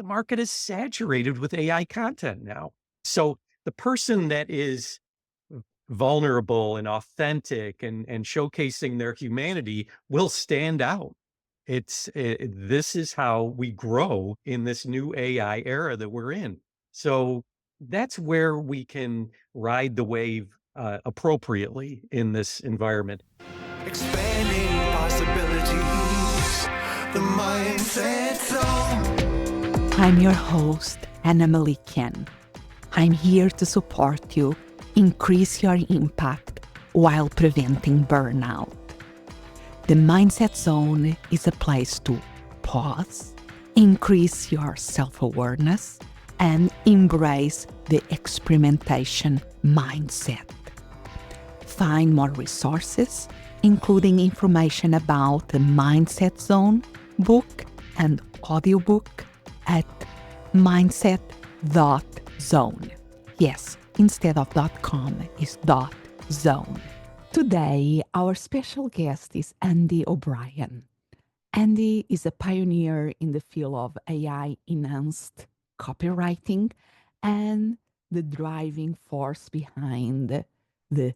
market is saturated with AI content now. So the person that is vulnerable and authentic and showcasing their humanity will stand out. This is how we grow in this new AI era that we're in. So that's where we can ride the wave appropriately in this environment. Expanding possibilities, the mindset zone. I'm your host, Ana Melikian. I'm here to support you, increase your impact while preventing burnout. The Mindset Zone is a place to pause, increase your self-awareness, and embrace the experimentation mindset. Find more resources, including information about the Mindset Zone book and audiobook at mindset.zone. Yes, instead of .com is .zone. Today, our special guest is Andy O'Brien. Andy is a pioneer in the field of AI-enhanced copywriting and the driving force behind the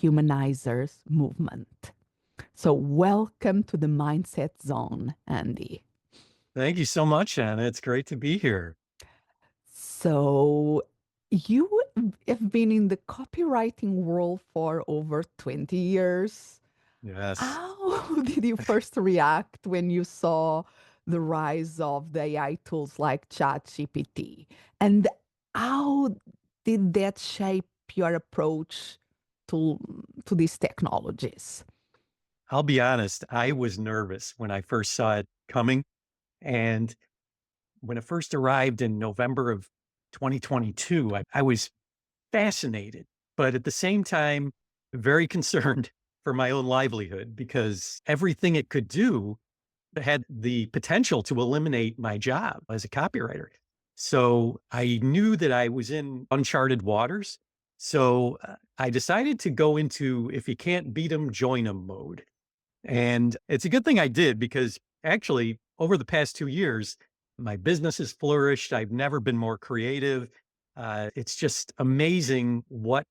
Humanizers Movement. So welcome to the Mindset Zone, Andy. Thank you so much, Anna. It's great to be here. So you have been in the copywriting world for over 20 years. Yes. How did you first react when you saw the rise of the AI tools like ChatGPT? And how did that shape your approach to these technologies? I'll be honest, I was nervous when I first saw it coming. And when it first arrived in November of 2022, I was fascinated, but at the same time, very concerned for my own livelihood because everything it could do had the potential to eliminate my job as a copywriter. So I knew that I was in uncharted waters. So I decided to go into if you can't beat them, join them mode. And it's a good thing I did because actually over the past 2 years, my business has flourished. I've never been more creative. It's just amazing what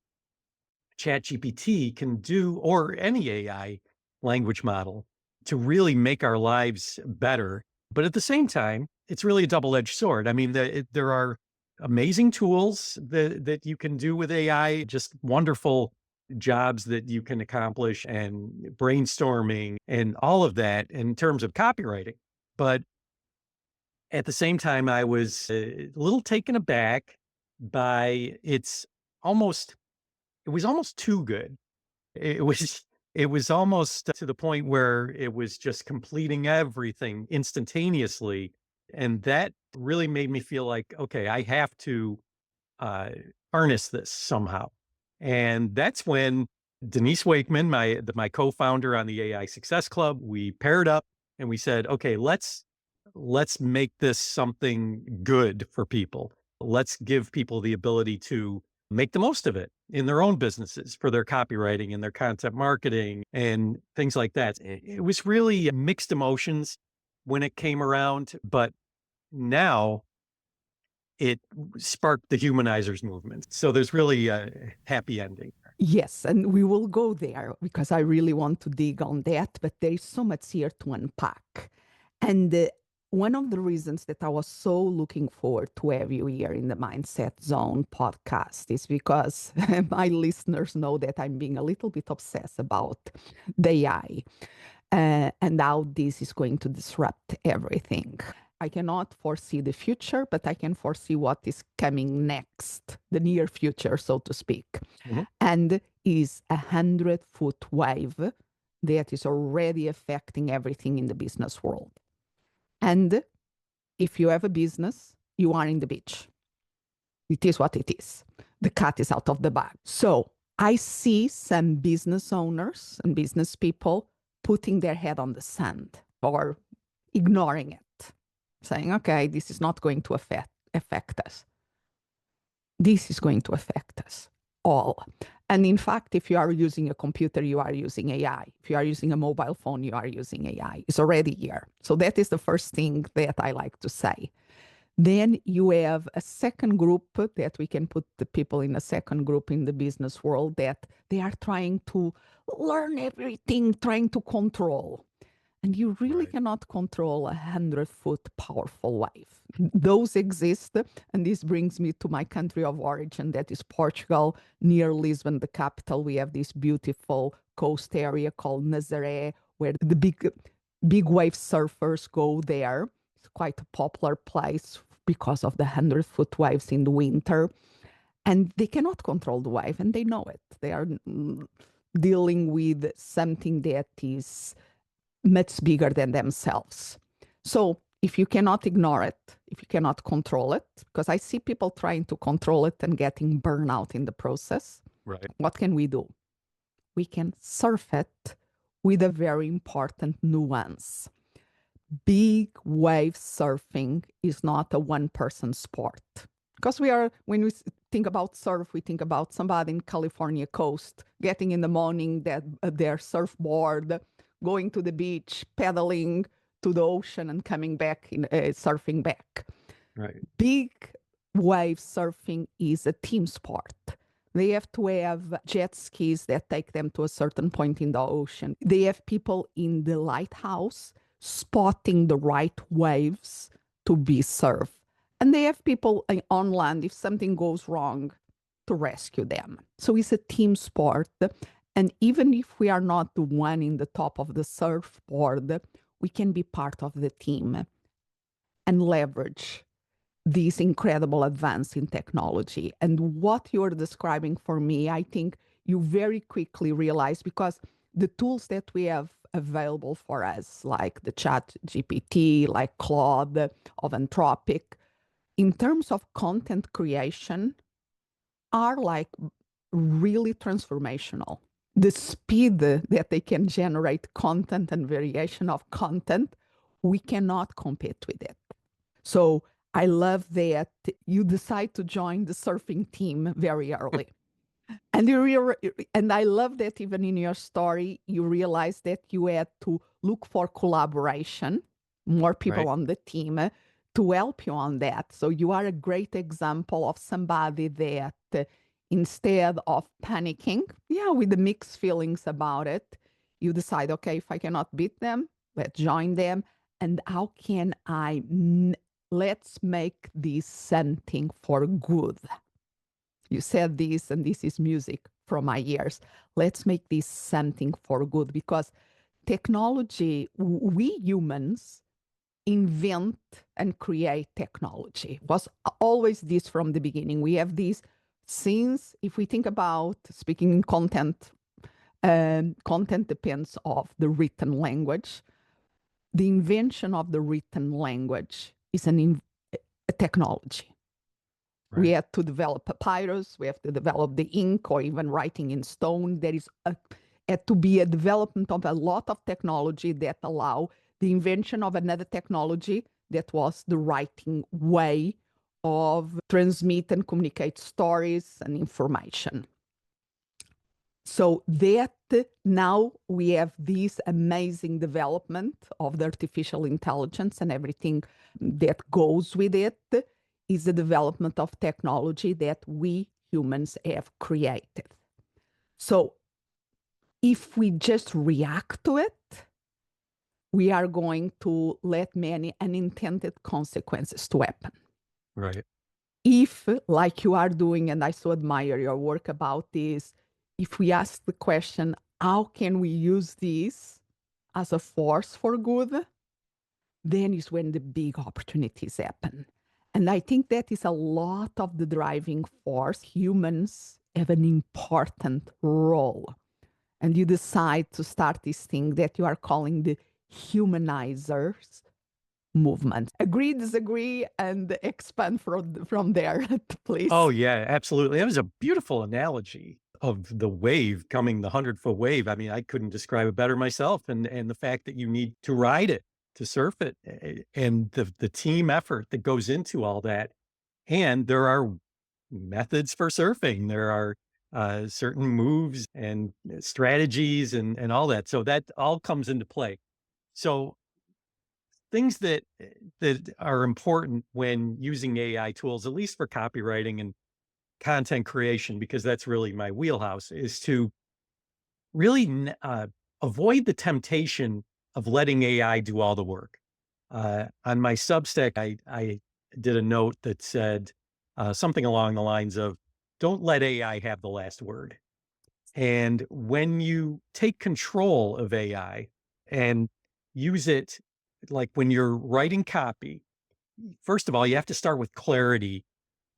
ChatGPT can do, or any AI language model, to really make our lives better. But at the same time, it's really a double-edged sword. I mean, there are amazing tools that you can do with AI, just wonderful jobs that you can accomplish and brainstorming and all of that in terms of copywriting. But at the same time, I was a little taken aback by it was almost too good. It was it was almost to the point where it was just completing everything instantaneously. And that really made me feel like, okay, I have to uh, harness this somehow. And that's when Denise Wakeman, my co-founder on the AI Success Club, we paired up and we said, okay, let's make this something good for people. Let's give people the ability to make the most of it in their own businesses for their copywriting and their content marketing and things like that. It was really mixed emotions when it came around, but now it sparked the Humanizers movement. So there's really a happy ending. Yes, and we will go there because I really want to dig on that, but there's so much here to unpack. And one of the reasons that I was so looking forward to have you here in the Mindset Zone podcast is because my listeners know that I'm being a little bit obsessed about the AI and how this is going to disrupt everything. I cannot foresee the future, but I can foresee what is coming next, the near future, so to speak. Mhm. And is 100-foot wave that is already affecting everything in the business world. And if you have a business, you are in the beach. It is what it is. The cat is out of the bag. So I see some business owners and business people putting their head on the sand or ignoring it, saying, okay, this is not going to affect us. This is going to affect us all. And in fact, if you are using a computer, you are using AI. If you are using a mobile phone, you are using AI. It's already here. So that is the first thing that I like to say. Then you have a second group that we can put the people in a second group in the business world that they are trying to learn everything, trying to control. And you really Right. cannot control a 100-foot powerful wave. Those exist. And this brings me to my country of origin, that is Portugal, near Lisbon, the capital. We have this beautiful coast area called Nazaré, where the big wave surfers go there. It's quite a popular place because of the 100-foot waves in the winter. And they cannot control the wave, and they know it. They are dealing with something that is much bigger than themselves. So if you cannot ignore it, if you cannot control it, because I see people trying to control it and getting burnout in the process, Right. what can we do? We can surf it with a very important nuance. Big wave surfing is not a one-person sport. Because when we think about surf, we think about somebody in California coast getting in the morning, their surfboard, going to the beach, paddling to the ocean and coming back, surfing back. Right. Big wave surfing is a team sport. They have to have jet skis that take them to a certain point in the ocean. They have people in the lighthouse spotting the right waves to be surfed. And they have people on land if something goes wrong to rescue them. So it's a team sport. And even if we are not the one in the top of the surfboard, we can be part of the team and leverage this incredible advance in technology. And what you're describing for me, I think you very quickly realize, because the tools that we have available for us, like the ChatGPT, like Claude of Anthropic, in terms of content creation, are like really transformational. The speed that they can generate content and variation of content, we cannot compete with it. So I love that you decide to join the surfing team very early. And I love that even in your story, you realize that you had to look for collaboration, more people Right. on the team to help you on that. So you are a great example of somebody that instead of panicking, with the mixed feelings about it, you decide, okay, if I cannot beat them, let's join them. And how can let's make this something for good. You said this, and this is music from my ears. Let's make this something for good, because technology, we humans invent and create technology. It was always this from the beginning. We have these since, if we think about speaking in content, content depends of the written language. The invention of the written language is a technology. We Right. had to develop papyrus, we have to develop the ink, or even writing in stone. There is had to be a development of a lot of technology that allow the invention of another technology that was the writing way of transmit and communicate stories and information. So that now we have this amazing development of the artificial intelligence, and everything that goes with it is the development of technology that we humans have created. So if we just react to it, we are going to let many unintended consequences to happen. Right. If, like you are doing, and I so admire your work about this, if we ask the question, how can we use this as a force for good? Then is when the big opportunities happen. And I think that is a lot of the driving force. Humans have an important role. And you decide to start this thing that you are calling the Humanizers Movement. Agree, disagree, and expand from there, Oh, please. yeah, absolutely. That was a beautiful analogy of the wave coming, the 100-foot wave. I mean, I couldn't describe it better myself. And the fact that you need to ride it, to surf it, and the team effort that goes into all that. And there are methods for surfing. There are certain moves and strategies and all that. So that all comes into play. So things that are important when using AI tools, at least for copywriting and content creation, because that's really my wheelhouse, is to really avoid the temptation of letting AI do all the work. On my Substack, I did a note that said something along the lines of, "Don't let AI have the last word." And when you take control of AI and use it, like when you're writing copy, first of all, you have to start with clarity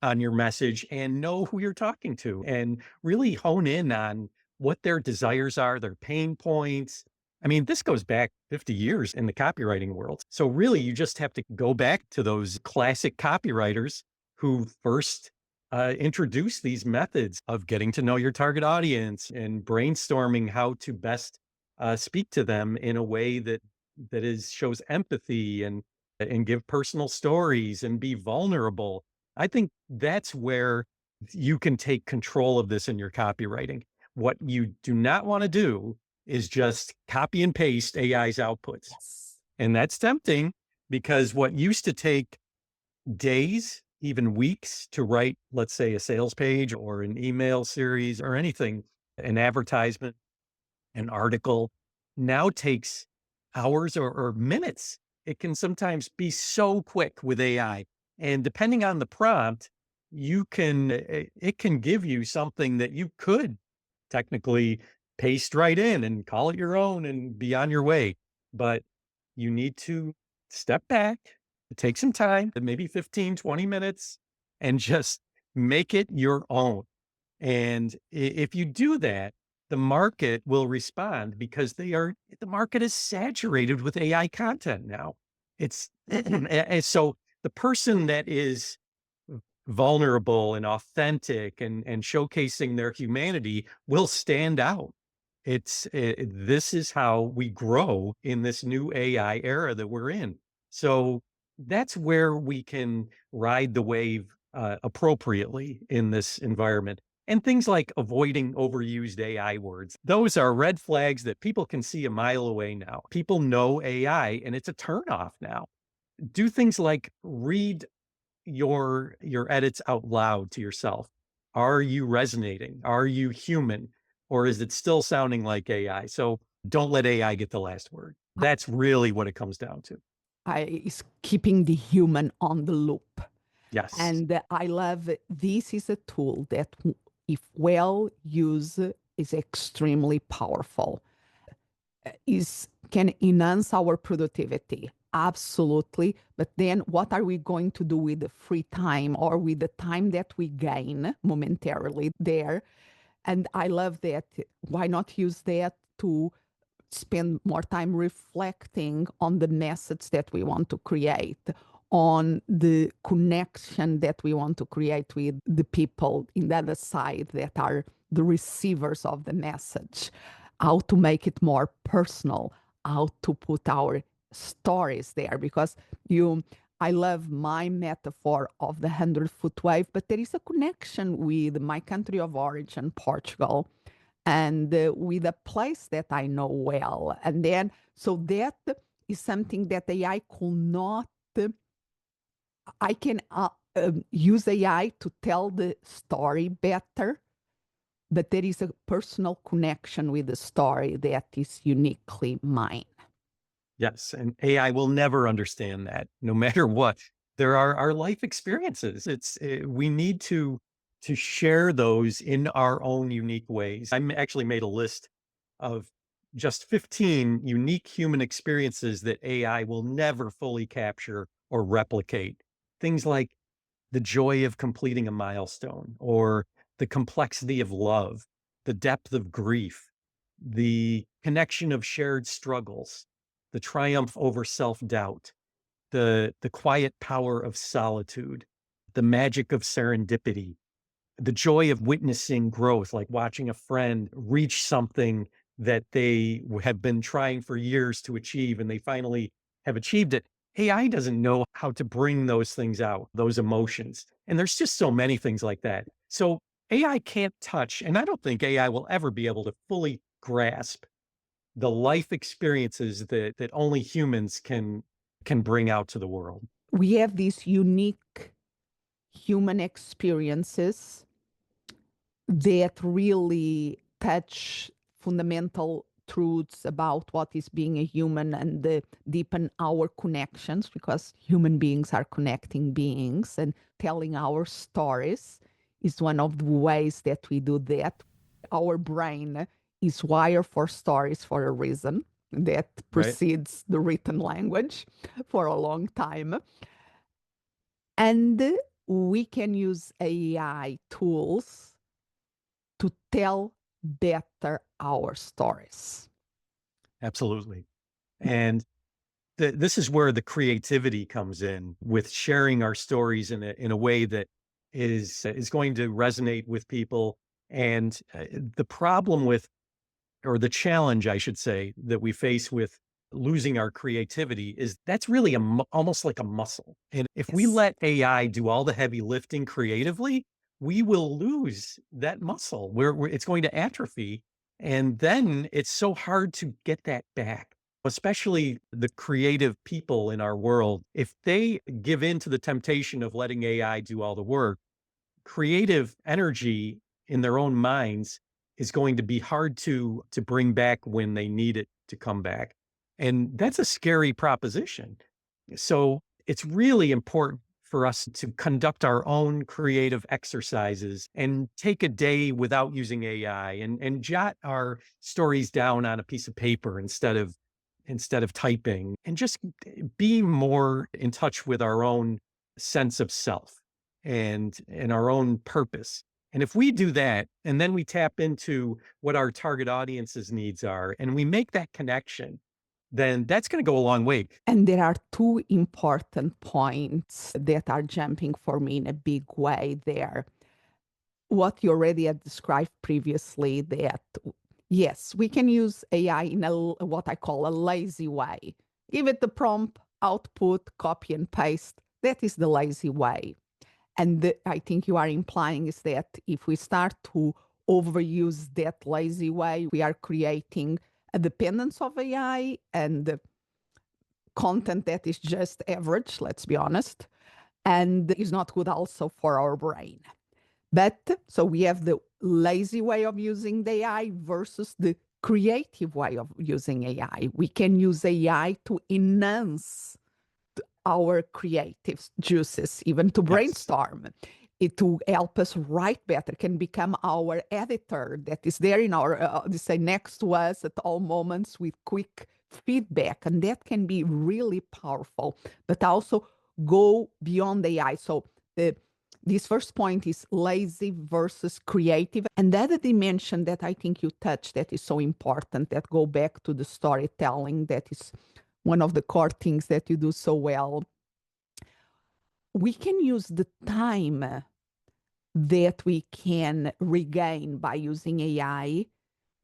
on your message and know who you're talking to and really hone in on what their desires are, their pain points. I mean, this goes back 50 years in the copywriting world. So really, you just have to go back to those classic copywriters who first introduced these methods of getting to know your target audience and brainstorming how to best speak to them in a way that shows empathy and give personal stories and be vulnerable. I think that's where you can take control of this in your copywriting. What you do not want to do is just copy and paste AI's outputs. Yes. And that's tempting because what used to take days, even weeks to write, let's say a sales page or an email series or anything, an advertisement, an article, now takes hours or minutes. It can sometimes be so quick with AI. And depending on the prompt, it can give you something that you could technically paste right in and call it your own and be on your way. But you need to step back, take some time, maybe 15, 20 minutes, and just make it your own. And if you do that, the market will respond because the market is saturated with AI content now. It's and so the person that is vulnerable and authentic and showcasing their humanity will stand out. This is how we grow in this new AI era that we're in. So that's where we can ride the wave appropriately in this environment. And things like avoiding overused AI words, those are red flags that people can see a mile away now. People know AI and it's a turnoff now. Do things like read your edits out loud to yourself. Are you resonating? Are you human? Or is it still sounding like AI? So don't let AI get the last word. That's really what it comes down to. Is keeping the human on the loop. Yes. And I love this is a tool that, if well used, is extremely powerful. Is can enhance our productivity. Absolutely. But then what are we going to do with the free time or with the time that we gain momentarily there? And I love that. Why not use that to spend more time reflecting on the message that we want to create, on the connection that we want to create with the people in the other side that are the receivers of the message, how to make it more personal, how to put our stories there. Because I love my metaphor of the 100-foot wave, but there is a connection with my country of origin, Portugal, and with a place that I know well. And then, so that is something that AI could not, I can use AI to tell the story better, but there is a personal connection with the story that is uniquely mine. Yes. And AI will never understand that no matter what. There are our life experiences. We need to share those in our own unique ways. I actually made a list of just 15 unique human experiences that AI will never fully capture or replicate. Things like the joy of completing a milestone, or the complexity of love, the depth of grief, the connection of shared struggles, the triumph over self-doubt, the quiet power of solitude, the magic of serendipity, the joy of witnessing growth, like watching a friend reach something that they have been trying for years to achieve and they finally have achieved it. AI doesn't know how to bring those things out, those emotions. And there's just so many things like that. So AI can't touch, and I don't think AI will ever be able to fully grasp the life experiences that only humans can can bring out to the world. We have these unique human experiences that really touch fundamental truths about what is being a human and deepen our connections, because human beings are connecting beings, and telling our stories is one of the ways that we do that. Our brain is wired for stories for a reason that Right. precedes the written language for a long time. And we can use AI tools to tell better our stories. Absolutely. And this is where the creativity comes in, with sharing our stories in a way that is going to resonate with people. And the problem with, or the challenge, I should say, that we face with losing our creativity is that's really almost like a muscle. And if we Yes. let AI do all the heavy lifting creatively, we will lose that muscle where it's going to atrophy. And then it's so hard to get that back, especially the creative people in our world. If they give in to the temptation of letting AI do all the work, creative energy in their own minds is going to be hard to bring back when they need it to come back. And that's a scary proposition. So it's really important for us to conduct our own creative exercises and take a day without using AI, and jot our stories down on a piece of paper instead of typing, and just be more in touch with our own sense of self and our own purpose. And if we do that, and then we tap into what our target audience's needs are, and we make that connection, then that's going to go a long way. And there are two important points that are jumping for me in a big way there. What you already had described previously, that yes, we can use AI in what I call a lazy way. Give it the prompt, output, copy and paste. That is the lazy way. And I think you are implying is that if we start to overuse that lazy way, we are creating a dependence of AI and content that is just average, let's be honest, and is not good also for our brain. But so we have the lazy way of using the AI versus the creative way of using AI. We can use AI to enhance our creative juices, even to Yes. brainstorm, it to help us write better, can become our editor that is there in our, say, next to us at all moments with quick feedback. And that can be really powerful, but also go beyond AI. So this first point is lazy versus creative. And the other dimension that I think you touched that is so important, that go back to the storytelling, that is one of the core things that you do so well. We can use the time that we can regain by using AI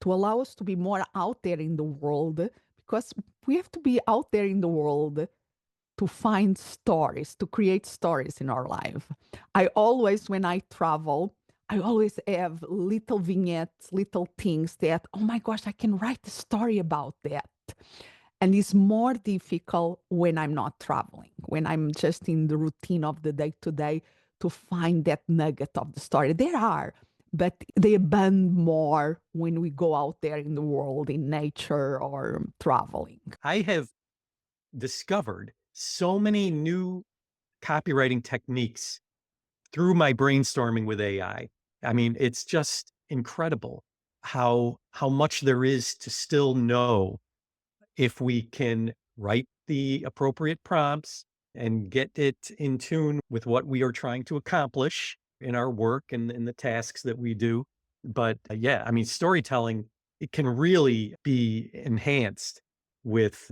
to allow us to be more out there in the world, because we have to be out there in the world to find stories, to create stories in our life. I always, when I travel, I always have little vignettes, little things that, oh my gosh, I can write a story about that. And it's more difficult when I'm not traveling, when I'm just in the routine of the day to day, to find that nugget of the story. There are, but they abound more when we go out there in the world, in nature or traveling. I have discovered so many new copywriting techniques through my brainstorming with AI. I mean, it's just incredible how much there is to still know if we can write the appropriate prompts and get it in tune with what we are trying to accomplish in our work and in the tasks that we do. But yeah, I mean, storytelling, it can really be enhanced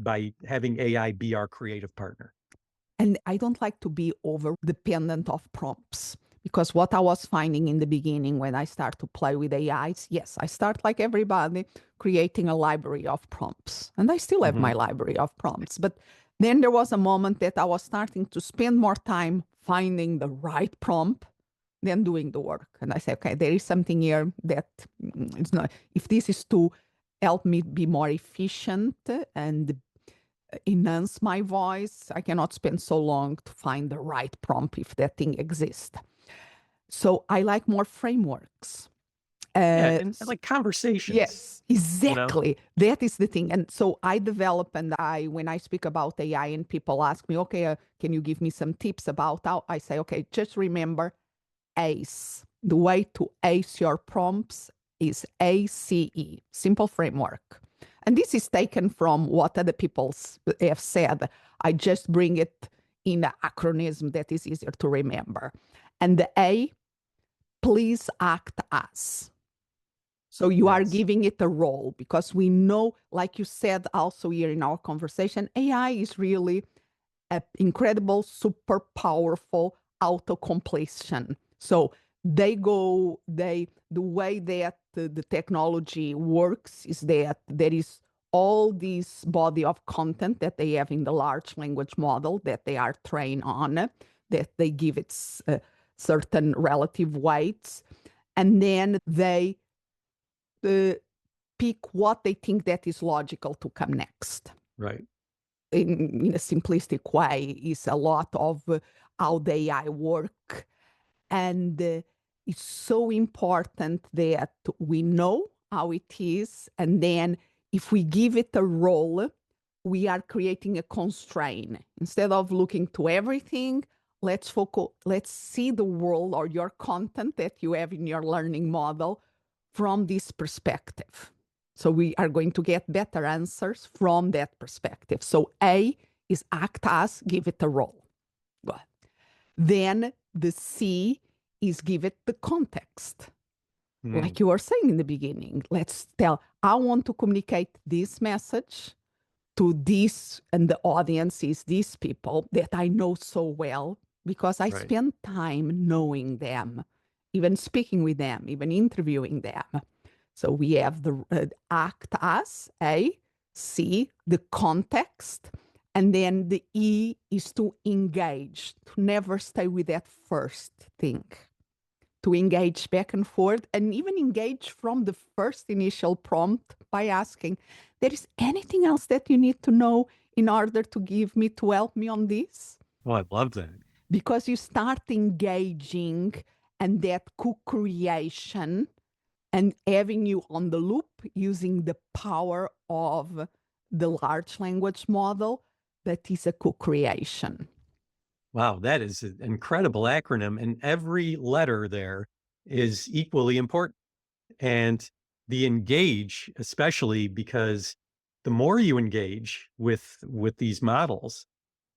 by having AI be our creative partner. And I don't like to be over dependent of prompts, because what I was finding in the beginning when I start to play with AIs, yes, I start like everybody creating a library of prompts, and I still have my library of prompts. But then there was a moment that I was starting to spend more time finding the right prompt than doing the work. And I say, okay, there is something here that it's not, if this is to help me be more efficient and enhance my voice. I cannot spend so long to find the right prompt if that thing exists. So I like more frameworks. Yeah, Uh, and like conversations, yes, you know? exactly. That is the thing. And so I develop, and when I speak about AI and people ask me, okay, can you give me some tips about how I say, okay, just remember ACE. The way to ace your prompts is ACE, simple framework. And this is taken from what other people have said. I just bring it in an acronym that is easier to remember. And the A, please act as. So you are Yes, giving it a role because we know, like you said also here in our conversation, AI is really an incredible, super powerful auto-completion. So the way that the technology works is that there is all this body of content that they have in the large language model that they are trained on, that they give it certain relative weights, and then they uh, pick what they think that is logical to come next. right. In a simplistic way, is a lot of how the AI work. And it's so important that we know how it is. And then if we give it a role, we are creating a constraint. Instead of looking to everything, let's focus, let's see the world or your content that you have in your learning model from this perspective. So we are going to get better answers from that perspective. So A is act as, give it a role. Well, then the C is give it the context. Mm, Like you were saying in the beginning, let's tell, I want to communicate this message to this, and the audience is these people that I know so well because I right. spend time knowing them, even speaking with them, even interviewing them. So we have the act as, A, C, the context, and then the E is to engage, to never stay with that first thing, to engage back and forth, and even engage from the first initial prompt by asking, there is anything else that you need to know in order to give me, to help me on this? Oh, I love that. Because you start engaging and that co-creation and having you on the loop using the power of the large language model that is a co-creation. Wow, that is an incredible acronym, and every letter there is equally important. And the engage, especially because the more you engage with these models,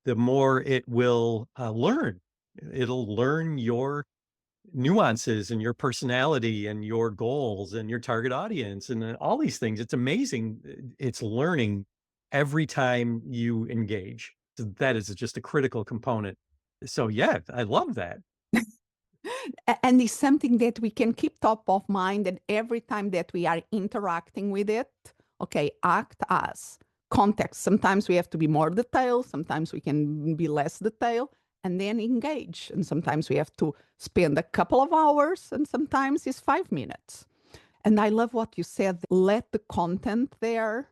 the more it will learn. It'll learn your nuances and your personality and your goals and your target audience and all these things. It's amazing. It's learning every time you engage. So that is just a critical component. So yeah, I love that. And it's something that we can keep top of mind, and every time that we are interacting with it, okay, act as context. Sometimes we have to be more detailed, sometimes we can be less detailed, and then engage. And sometimes we have to spend a couple of hours, and sometimes it's 5 minutes. And I love what you said, let the content there,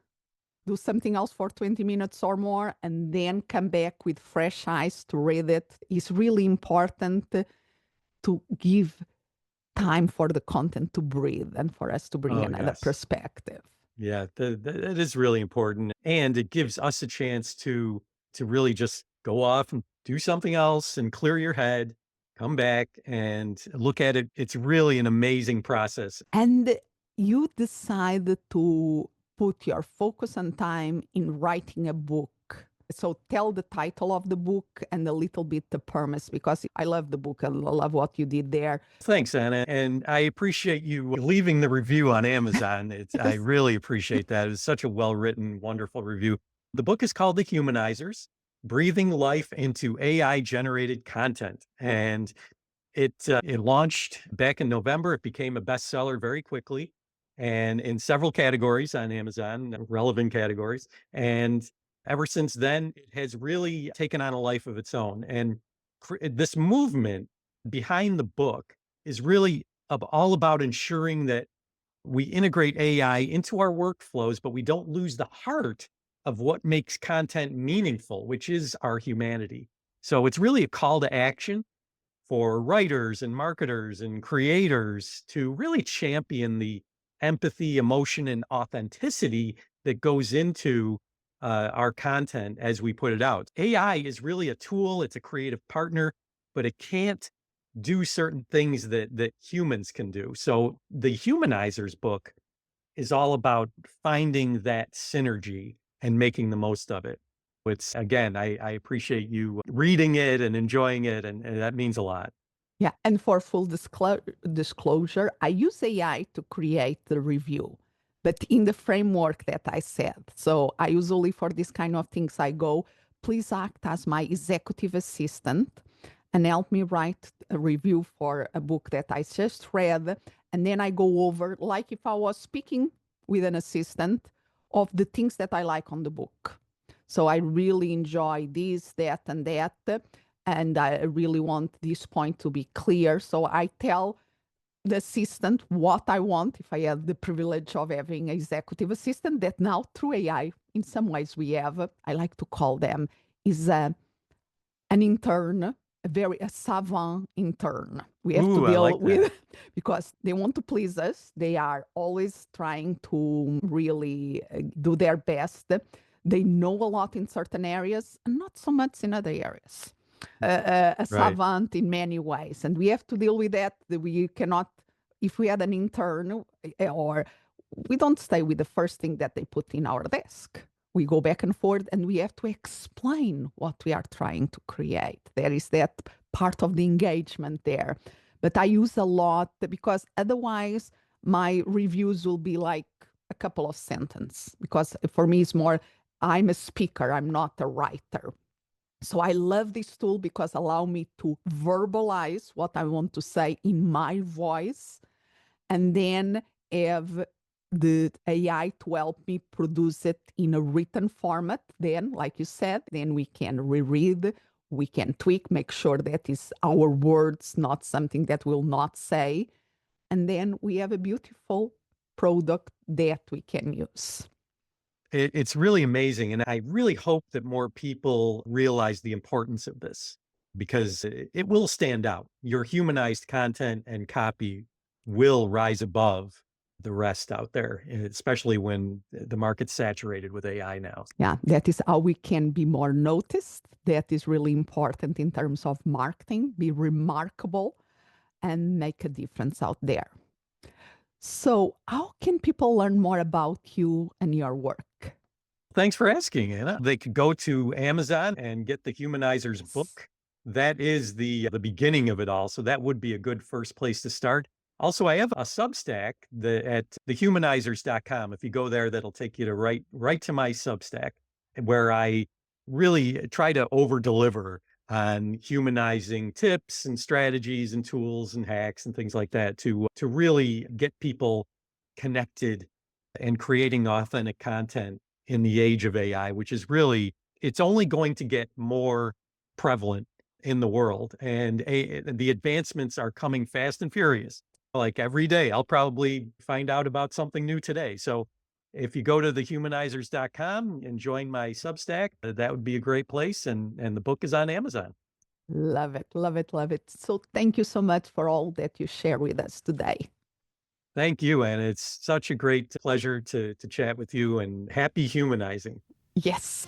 do something else for 20 minutes or more, and then come back with fresh eyes to read it. Is really important to give time for the content to breathe and for us to bring Oh another yes. perspective. Yeah, that is really important, and it gives us a chance to really just go off and do something else and clear your head, come back and look at it. It's really an amazing process. And you decide to put your focus and time in writing a book. So tell the title of the book and a little bit the premise, because I love the book and I love what you did there. Thanks, Anna, and I appreciate you leaving the review on Amazon. I Yes. really appreciate that. It's such a well-written, wonderful review. The book is called The Humanizers: Breathing Life into AI-Generated Content, and it launched back in November. It became a bestseller very quickly and in several categories on Amazon, relevant categories. And ever since then, it has really taken on a life of its own. And this movement behind the book is really all about ensuring that we integrate AI into our workflows, but we don't lose the heart of what makes content meaningful, which is our humanity. So it's really a call to action for writers and marketers and creators to really champion the empathy, emotion, and authenticity that goes into our content as we put it out. AI is really a tool, it's a creative partner, but it can't do certain things that humans can do. So the Humanizers book is all about finding that synergy and making the most of it. It's again, I appreciate you reading it and enjoying it, and that means a lot. Yeah, and for full disclosure, I use AI to create the review, but in the framework that I said. So I usually, for this kind of things, I go, please act as my executive assistant and help me write a review for a book that I just read. And then I go over, like if I was speaking with an assistant, of the things that I like on the book. So I really enjoy this, that, and that. And I really want this point to be clear. So I tell the assistant what I want, if I have the privilege of having an executive assistant, that now through AI, in some ways we have, I like to call them, is an intern, a savant intern. We have to Ooh, I deal like with, that. because they want to please us. They are always trying to really do their best. They know a lot in certain areas and not so much in other areas. A Right. savant in many ways. And we have to deal with that. We cannot, if we had an intern, or we don't stay with the first thing that they put in our desk. We go back and forth and we have to explain what we are trying to create. There is that part of the engagement there. But I use a lot because otherwise my reviews will be like a couple of sentences, because for me it's more, I'm a speaker, I'm not a writer. So I love this tool because allow me to verbalize what I want to say in my voice, and then have the AI to help me produce it in a written format. Then, like you said, then we can reread, we can tweak, make sure that is our words, not something that we'll not say. And then we have a beautiful product that we can use. It's really amazing, and I really hope that more people realize the importance of this because it will stand out. Your humanized content and copy will rise above the rest out there, especially when the market's saturated with AI now. Yeah, that is how we can be more noticed. That is really important in terms of marketing, be remarkable and make a difference out there. So, how can people learn more about you and your work? Thanks for asking, Anna. They could go to Amazon and get the Humanizers book. That is the beginning of it all. So that would be a good first place to start. Also, I have a Substack at thehumanizers.com. If you go there, that'll take you to right to my Substack, where I really try to over deliver on humanizing tips and strategies and tools and hacks and things like that to really get people connected and creating authentic content in the age of AI, which is really, it's only going to get more prevalent in the world. And the advancements are coming fast and furious. Like every day, I'll probably find out about something new today. So if you go to thehumanizers.com and join my Substack, that would be a great place. And the book is on Amazon. Love it, love it, love it. So, thank you so much for all that you share with us today. Thank you. And it's such a great pleasure to chat with you, and happy humanizing. Yes.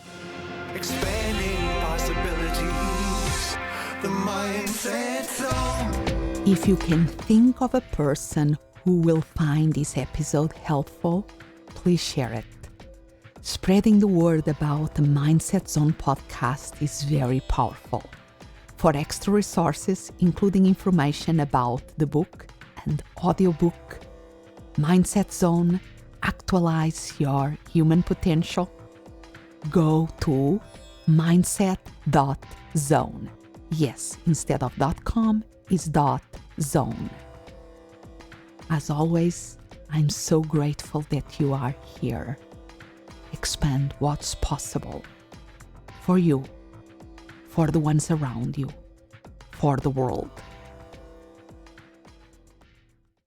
Expanding possibilities, the mindset zone. If you can think of a person who will find this episode helpful, please share it. Spreading the word about the Mindset Zone podcast is very powerful. For extra resources, including information about the book and audiobook, Mindset Zone, Actualize Your Human Potential, go to mindset.zone. Yes, instead of .com is .zone. As always, I'm so grateful that you are here. Expand what's possible for you, for the ones around you, for the world.